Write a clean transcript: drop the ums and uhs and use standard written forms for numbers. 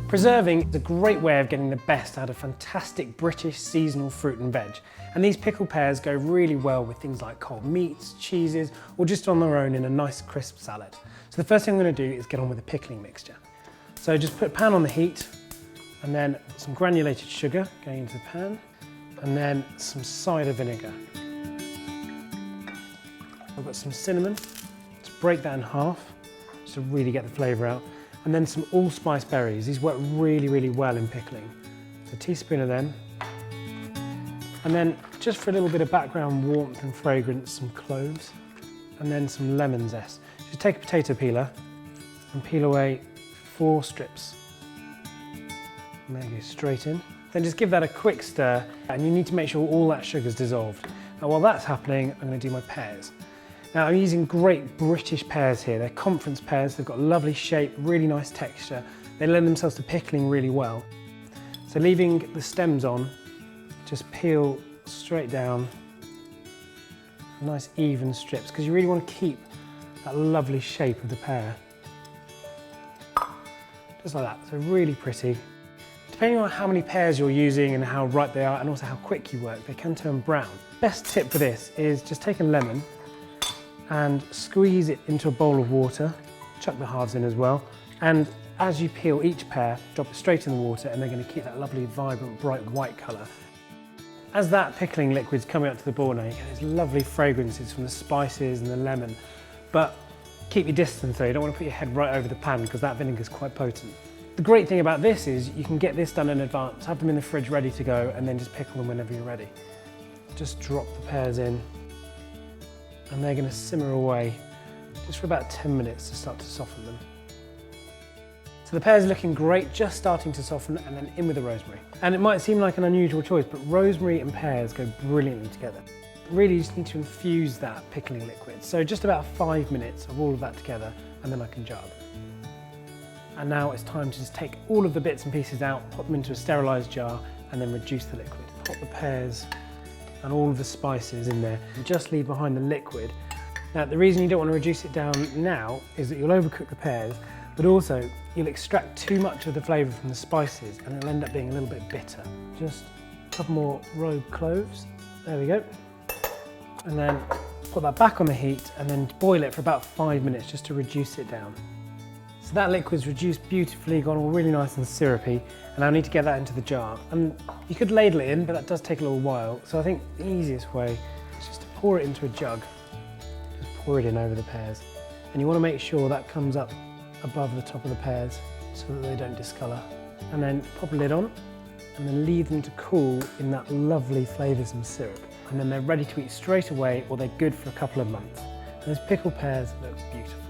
Preserving is a great way of getting the best out of fantastic British seasonal fruit and veg. And these pickled pears go really well with things like cold meats, cheeses, or just on their own in a nice crisp salad. So the first thing I'm going to do is get on with the pickling mixture. So just put a pan on the heat, and then some granulated sugar going into the pan, and then some cider vinegar. I've got some cinnamon, to break that in half, just to really get the flavour out. And then some allspice berries. These work really, really well in pickling. So a teaspoon of them. And then just for a little bit of background warmth and fragrance, some cloves. And then some lemon zest. Just take a potato peeler and peel away 4 strips. And there you go, straight in. Then just give that a quick stir, and you need to make sure all that sugar's dissolved. Now while that's happening, I'm going to do my pears. Now I'm using great British pears here. They're conference pears, they've got lovely shape, really nice texture. They lend themselves to pickling really well. So leaving the stems on, just peel straight down, nice even strips, because you really want to keep that lovely shape of the pear. Just like that, so really pretty. Depending on how many pears you're using and how ripe they are, and also how quick you work, they can turn brown. Best tip for this is just take a lemon and squeeze it into a bowl of water, chuck the halves in as well, and as you peel each pear, drop it straight in the water, and they're going to keep that lovely, vibrant, bright white colour. As that pickling liquid's coming up to the boil now, you get these lovely fragrances from the spices and the lemon, but keep your distance though, you don't want to put your head right over the pan because that vinegar is quite potent. The great thing about this is you can get this done in advance, have them in the fridge ready to go, and then just pickle them whenever you're ready. Just drop the pears in, and they're going to simmer away just for about 10 minutes to start to soften them. So the pears are looking great, just starting to soften, and then in with the rosemary. And it might seem like an unusual choice, but rosemary and pears go brilliantly together. Really, you just need to infuse that pickling liquid. So just about 5 minutes of all of that together, and then I can jug. And now it's time to just take all of the bits and pieces out, pop them into a sterilised jar, and then reduce the liquid. Pop the pears and all of the spices in there, and just leave behind the liquid. Now, the reason you don't want to reduce it down now is that you'll overcook the pears, but also you'll extract too much of the flavour from the spices, and it'll end up being a little bit bitter. Just a couple more rogue cloves. There we go. And then put that back on the heat, and then boil it for about 5 minutes just to reduce it down. So that liquid's reduced beautifully, gone all really nice and syrupy, and I need to get that into the jar. And you could ladle it in, but that does take a little while. So I think the easiest way is just to pour it into a jug. Just pour it in over the pears. And you want to make sure that comes up above the top of the pears so that they don't discolour. And then pop a lid on, and then leave them to cool in that lovely flavoursome syrup. And then they're ready to eat straight away, or they're good for a couple of months. And those pickled pears look beautiful.